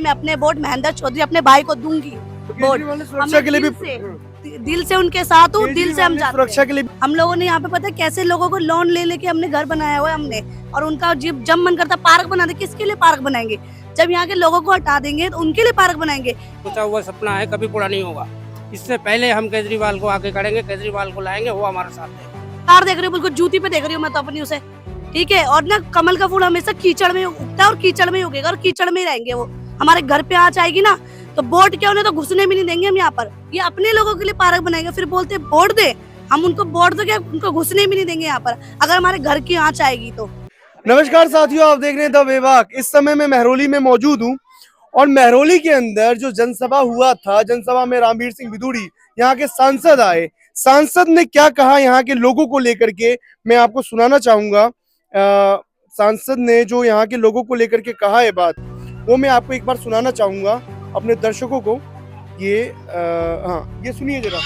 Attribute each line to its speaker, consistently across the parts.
Speaker 1: मैं अपने वोट महेंद्र चौधरी अपने भाई को दूंगी वोट।
Speaker 2: सुरक्षा के लिए भी
Speaker 1: दिल से उनके साथ हूँ, दिल से हम जाते
Speaker 2: सुरक्षा के लिए
Speaker 1: हैं। हम लोगों ने यहाँ पे पता है कैसे लोगों को लोन ले लेके हमने घर बनाया हुआ है हमने, और उनका जब मन करता पार्क बना दे। किसके लिए पार्क बनाएंगे? जब यहाँ के लोगों को हटा देंगे तो उनके लिए पार्क बनाएंगे।
Speaker 3: सोचा हुआ सपना है, कभी पूरा नहीं होगा। इससे पहले हम केजरीवाल को आगे करेंगे, केजरीवाल को लाएंगे, वो हमारे साथ है।
Speaker 1: कार देख रही हूँ, बिल्कुल जूती पे देख रही हूँ मैं तो अपनी उसे, ठीक है। और ना कमल का फूल हमेशा कीचड़ में उगता है और कीचड़ में ही उगेगा और कीचड़ में ही रहेंगे वो। हमारे घर पे आँच आएगी ना तो वोट क्या, उन्हें तो घुसने भी नहीं देंगे हम यहाँ पर। ये अपने लोगों के लिए पार्क बनाएंगे, फिर बोलते वोट दे। हम उनको वोट दो क्या, उनको घुसने भी नहीं देंगे यहाँ पर अगर हमारे घर की आँच आएगी तो।
Speaker 2: नमस्कार साथियों, आप देख रहे हैं द बेबाक। इस समय मैं मेहरौली में मौजूद हूँ और मेहरौली के अंदर जो जनसभा हुआ था, जनसभा में रामवीर सिंह बिधूड़ी यहाँ के सांसद आए। सांसद ने क्या कहा यहाँ के लोगों को लेकर के मैं आपको सुनाना चाहूंगा। सांसद ने जो यहाँ के लोगों को लेकर के कहा है बात, वो मैं आपको एक बार सुनाना चाहूंगा अपने दर्शकों को। ये हाँ, ये सुनिए जरा।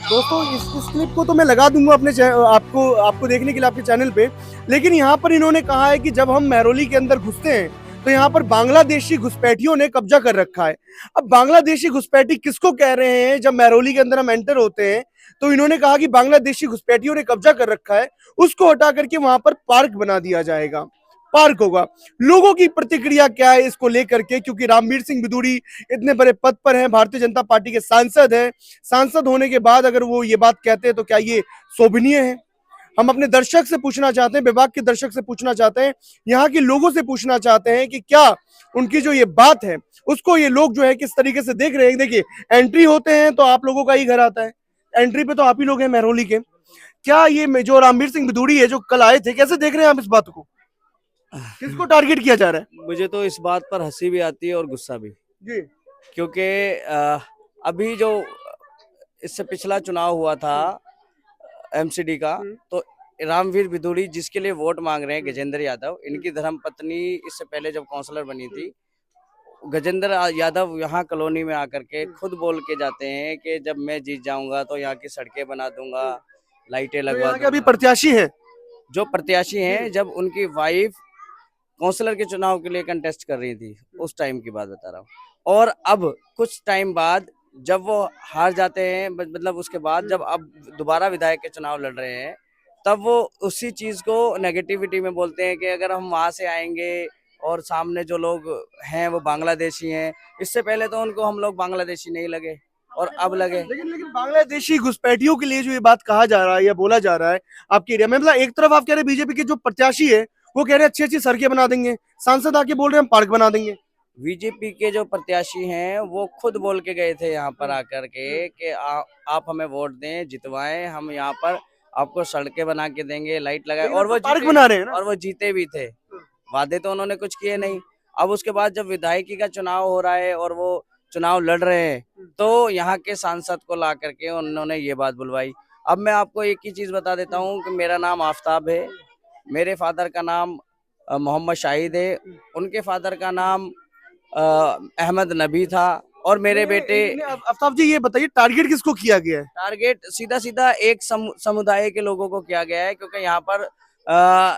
Speaker 2: दोस्तों इस क्लिप को तो मैं लगा दूंगा अपने आपको देखने के लिए आपके चैनल पे। लेकिन यहाँ पर इन्होंने कहा है कि जब हम मेहरौली के अंदर घुसते हैं तो यहाँ पर बांग्लादेशी घुसपैठियों ने कब्जा कर रखा है। अब बांग्लादेशी घुसपैठी किसको कह रहे हैं? जब मेहरौली के अंदर हम एंटर होते हैं तो इन्होंने कहा कि बांग्लादेशी घुसपैठियों ने कब्जा कर रखा है, उसको हटा करके वहां पर पार्क बना दिया जाएगा, पार्क होगा। लोगों की प्रतिक्रिया क्या है इसको लेकर के? क्योंकि रामवीर सिंह बिधूड़ी इतने बड़े पद पर हैं, भारतीय जनता पार्टी के सांसद हैं। सांसद होने के बाद अगर वो ये बात कहते हैं तो क्या ये शोभनीय है? हम अपने दर्शक से पूछना चाहते हैं, विभाग के दर्शक से पूछना चाहते हैं, यहाँ के लोगों से पूछना चाहते हैं कि क्या उनकी जो ये बात है उसको ये लोग जो है किस तरीके से देख रहे हैं। देखिए, एंट्री होते हैं तो आप लोगों का ही घर आता है, एंट्री पे तो आप ही लोग हैं मेहरौली के। क्या ये जो रामवीर सिंह बिधूड़ी है जो कल आए थे, कैसे देख रहे हैं आप इस बात को? किसको टारगेट किया जा रहा है?
Speaker 4: मुझे तो इस बात पर हंसी भी आती है और गुस्सा भी
Speaker 2: जी।
Speaker 4: क्योंकि अभी जो इससे पिछला चुनाव हुआ था एमसीडी का, तो रामवीर बिधूड़ी जिसके लिए वोट मांग रहे हैं गजेंद्र यादव, इनकी धर्मपत्नी इससे पहले जब काउंसलर बनी थी, गजेंद्र यादव यहाँ कॉलोनी में आकर के खुद बोल के जाते हैं कि जब मैं जीत जाऊंगा तो यहाँ की सड़कें बना दूंगा, लाइटें लगवा दूंगा।
Speaker 2: अभी प्रत्याशी है
Speaker 4: जो प्रत्याशी हैं, जब उनकी वाइफ काउंसलर के चुनाव के लिए कंटेस्ट कर रही थी, उस टाइम की बात बता रहा हूँ। और अब कुछ टाइम बाद जब वो हार जाते हैं, मतलब उसके बाद जब अब दोबारा विधायक के चुनाव लड़ रहे हैं, तब वो उसी चीज को नेगेटिविटी में बोलते हैं कि अगर हम वहां से आएंगे और सामने जो लोग हैं वो बांग्लादेशी हैं। इससे पहले तो उनको हम लोग बांग्लादेशी नहीं लगे और अब लगे।
Speaker 2: लेकिन बांग्लादेशी घुसपैठियों के लिए जो ये बात कहा जा रहा है या बोला जा रहा है आपके एरिया में, मतलब एक तरफ आप कह रहे हैं बीजेपी के जो प्रत्याशी है वो कह रहे हैं अच्छी अच्छी सड़कें बना देंगे, सांसद आके बोल रहे हैं हम पार्क बना देंगे।
Speaker 4: बीजेपी के जो प्रत्याशी हैं वो खुद बोल के गए थे यहाँ पर आकर के कि आप हमें वोट दें, जितवाएं, हम यहाँ पर आपको सड़कें बना के देंगे, लाइट लगाए। और वो
Speaker 2: पार्क बना रहे हैं ना?
Speaker 4: और वो जीते भी थे। वादे तो उन्होंने कुछ किए नहीं। अब उसके बाद जब विधायकी का चुनाव हो रहा है और वो चुनाव लड़ रहे हैं, तो यहाँ के सांसद को ला करके उन्होंने ये बात बुलवाई। अब मैं आपको एक ही चीज बता देता हूँ कि मेरा नाम आफ्ताब है, मेरे फादर का नाम मोहम्मद शाहिद है, उनके फादर का नाम अहमद नबी था, और मेरे बेटे।
Speaker 2: आफ्ताब जी ये बताइए टारगेट किसको किया गया है?
Speaker 4: टारगेट सीधा सीधा एक समुदाय के लोगों को किया गया है, क्योंकि यहाँ पर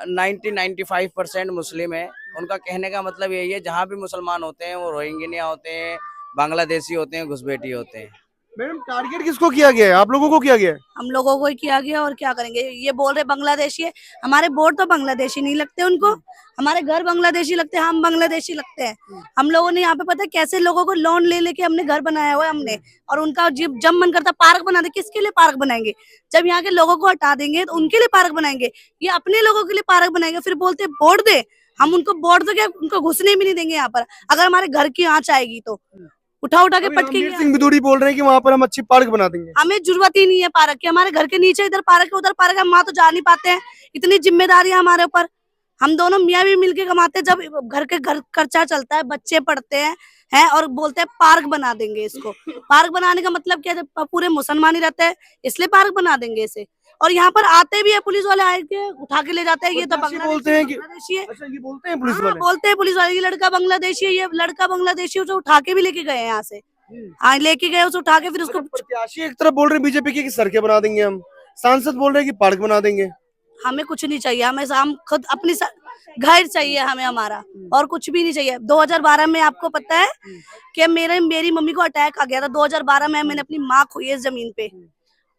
Speaker 4: 95% मुस्लिम है। उनका कहने का मतलब यही है, जहाँ भी मुसलमान होते हैं वो रोहिंग्या होते हैं, बांग्लादेशी होते हैं, घुसपैठी होते हैं।
Speaker 2: मैडम टारगेट किसको किया गया है? आप लोगों को किया गया है?
Speaker 1: हम लोगों को ही किया गया, और क्या करेंगे? ये बोल रहे बांग्लादेशी है, हमारे वोट तो बांग्लादेशी नहीं लगते उनको, हमारे घर बांग्लादेशी लगते हैं, हम बांग्लादेशी लगते हैं। हम लोगों ने यहाँ पे पता है कैसे लोगों को लोन ले लेके हमने घर बनाया हुआ है हमने, और उनका जब मन करता पार्क बना दे। किसके लिए पार्क बनाएंगे? जब यहाँ के लोगों को हटा देंगे तो उनके लिए पार्क बनाएंगे। ये अपने लोगों के लिए पार्क बनाएंगे, फिर बोलते वोट दे। हम उनको वोट दो क्या, उनको घुसने भी नहीं देंगे यहाँ पर अगर हमारे घर की आँच आएगी तो। उठा उठा के पटकेंगे।
Speaker 2: सिंह बिधूड़ी बोल रहे हैं कि वहाँ पर हम अच्छी पार्क बना देंगे।
Speaker 1: हमें जरूरत ही नहीं है पार्क की, हमारे घर के नीचे इधर पार्क है, उधर पार्क है, हम वहाँ तो जा नहीं पाते हैं। इतनी जिम्मेदारी है हमारे ऊपर। हम दोनों मियाँ भी मिलके कमाते हैं, जब घर खर्चा चलता है, बच्चे पढ़ते हैं और बोलते हैं पार्क बना देंगे इसको। पार्क बनाने का मतलब क्या है? जब पूरे मुसलमान ही रहते हैं इसलिए पार्क बना देंगे इसे। और यहाँ पर आते भी है पुलिस वाले, आए के उठा के ले जाते हैं। ये तो
Speaker 2: बोलते हैं कि
Speaker 1: बांग्लादेशी है।
Speaker 2: अच्छा, ये बोलते हैं पुलिस वाले?
Speaker 1: बोलते हैं पुलिस वाले, ये लड़का बांग्लादेशी है, ये लड़का बांग्लादेशी है, उसे उठा के भी लेके गए हैं यहाँ से। हाँ लेके गए उसे उठा के, फिर उसको
Speaker 2: मतलब प्रत्याशी एक तरफ बोल रहे हैं बीजेपी की कि सड़कें बना देंगे हम, सांसद बोल रहे हैं कि पार्क बना देंगे।
Speaker 1: हमें कुछ नहीं चाहिए, हम खुद अपनी घर चाहिए हमें हमारा, और कुछ भी नहीं चाहिए। 2012 में आपको पता है कि मेरी मम्मी को अटैक आ गया था 2012 में, मैंने अपनी माँ खोई है जमीन पे।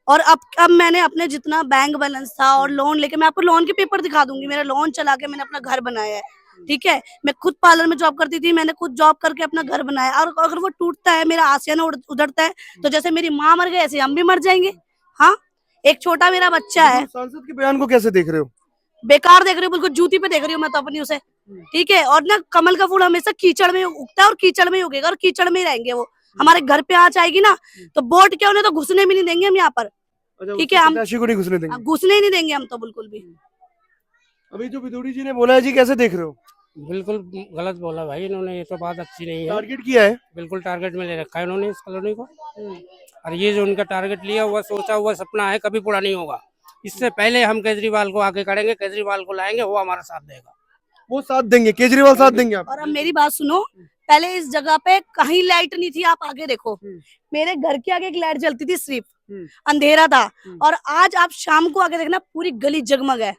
Speaker 1: और अब मैंने अपने जितना बैंक बैलेंस था और लोन लेके, मैं आपको लोन के पेपर दिखा दूंगी, मेरा लोन चला के मैंने अपना घर बनाया है, ठीक है। मैं खुद पार्लर में जॉब करती थी, मैंने खुद जॉब करके अपना घर बनाया। और अगर वो टूटता है, मेरा आशियाना उधड़ता है, तो जैसे मेरी माँ मर गई ऐसे हम भी मर जाएंगे। हाँ, एक छोटा मेरा बच्चा है।
Speaker 2: सांसद के बयान को कैसे देख रहे हो?
Speaker 1: बेकार देख रही हूँ, बिल्कुल जूती पे देख रही हूँ मैं तो अपनी उसे, ठीक है। और ना कमल का फूल हमेशा कीचड़ में उगता है और कीचड़ में ही उगेगा और कीचड़ में ही रहेंगे वो। हमारे घर पे आ जाएगी ना तो वोट क्या, उन्हें तो घुसने भी नहीं देंगे हम यहाँ पर, ठीक है। हम
Speaker 2: प्रत्याशी को नहीं घुसने देंगे।
Speaker 1: घुसने ही नहीं देंगे हम तो बिल्कुल भी।
Speaker 2: अभी जो विदुड़ी जी ने बोला है जी, कैसे देख रहे हो?
Speaker 3: बिल्कुल गलत बोला भाई इन्होंने, ये तो बात अच्छी नहीं है।
Speaker 2: टारगेट किया है।
Speaker 3: बिल्कुल टारगेट में ले रखा है इन्होंने इस कॉलोनी को। और ये जो उनका टारगेट लिया हुआ सोचा हुआ सपना है, कभी पूरा नहीं होगा। इससे पहले हम केजरीवाल को आगे करेंगे, केजरीवाल को लाएंगे, वो हमारा साथ देगा।
Speaker 2: वो साथ देंगे, केजरीवाल साथ देंगे आप?
Speaker 1: और अब मेरी बात सुनो, पहले इस जगह पे कहीं लाइट नहीं थी, आप आगे देखो, मेरे घर के आगे एक लाइट जलती थी सिर्फ, अंधेरा था। और आज आप शाम को आगे देखना, पूरी गली जगमग है,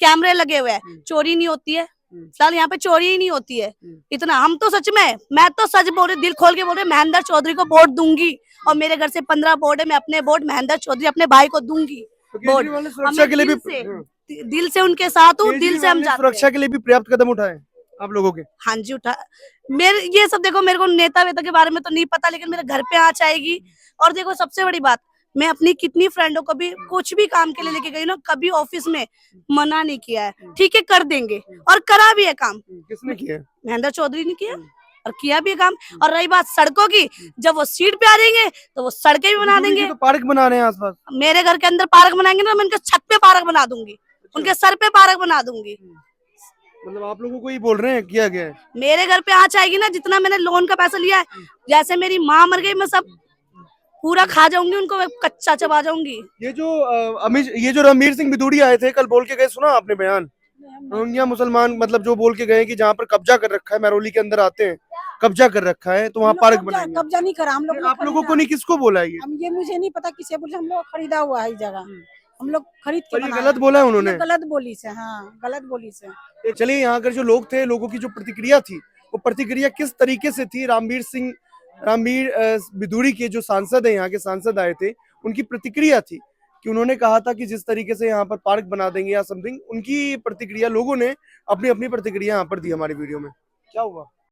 Speaker 1: कैमरे लगे हुए हैं, चोरी नहीं होती है फिलहाल यहाँ पे, चोरी ही नहीं होती है। इतना हम तो सच में, मैं तो सच बोल रही, दिल खोल के बोल रही, महेंद्र चौधरी को वोट दूंगी। और मेरे घर से 15 वोट है, मैं अपने वोट महेंद्र चौधरी अपने भाई को दूंगी।
Speaker 2: तो केजरीवाल ने सुरक्षा के लिए भी
Speaker 1: दिल से उनके साथ हूँ, दिल से हम जाते हैं।
Speaker 2: सुरक्षा के लिए भी पर्याप्त कदम उठाए आप लोगों के?
Speaker 1: हाँ जी उठा। मेरे ये सब देखो, मेरे को नेता वेता के बारे में तो नहीं पता, लेकिन मेरे घर पे आँच आएगी। और देखो सबसे बड़ी बात, मैं अपनी कितनी फ्रेंडों को भी कुछ भी काम के लिए लेके गई ना, कभी ऑफिस में मना नहीं किया है, ठीक है, कर देंगे और करा भी है काम।
Speaker 2: किसने किया?
Speaker 1: महेंद्र चौधरी ने किया और किया भी है काम। और रही बात सड़कों की, जब वो सीट पे आ जाएंगे तो वो सड़कें भी बना देंगे।
Speaker 2: तो पार्क बना रहे हैं आसपास।
Speaker 1: मेरे घर के अंदर पार्क बनाएंगे ना, मैं उनके छत पे पार्क बना दूंगी, उनके सर पे पार्क बना दूंगी।
Speaker 2: मतलब आप लोगों को ही बोल रहे हैं किया गया है?
Speaker 1: मेरे घर पे आँच आएगी ना, जितना मैंने लोन का पैसा लिया है, जैसे मेरी माँ मर गई, मैं सब पूरा खा जाऊंगी, उनको मैं कच्चा चबा जाऊंगी।
Speaker 2: ये जो रणवीर सिंह बिदूड़ी आए थे कल, बोल के गए, सुना आपने बयान? रोहिंग्या मुसलमान मतलब जो बोल के गए कि जहाँ पर कब्जा कर रखा है, महरौली के अंदर आते हैं, कब्जा कर रखा है, तो वहाँ पार्क बनाएंगे।
Speaker 5: कब्जा नहीं करा हम लोग।
Speaker 2: आप लोगों को नहीं, किसको बोला है ये?
Speaker 5: हम ये मुझे नहीं पता किसे बोले, हम लोग खरीदा हुआ है जगह, हम लोग खरीद के
Speaker 2: पर ये
Speaker 5: बनाया।
Speaker 2: गलत बोला है उन्होंने।
Speaker 5: गलत बोली से, हाँ गलत बोली से।
Speaker 2: चलिए, यहाँ कर जो लोग थे, लोगों की जो प्रतिक्रिया थी, वो प्रतिक्रिया किस तरीके से थी? रणवीर बिदूड़ी के जो सांसद है, यहाँ के सांसद आए थे, उनकी प्रतिक्रिया थी कि उन्होंने कहा था कि जिस तरीके से यहाँ पर पार्क बना देंगे या समथिंग, उनकी प्रतिक्रिया, लोगों ने अपनी अपनी प्रतिक्रिया यहाँ पर दी हमारी वीडियो में। क्या हुआ?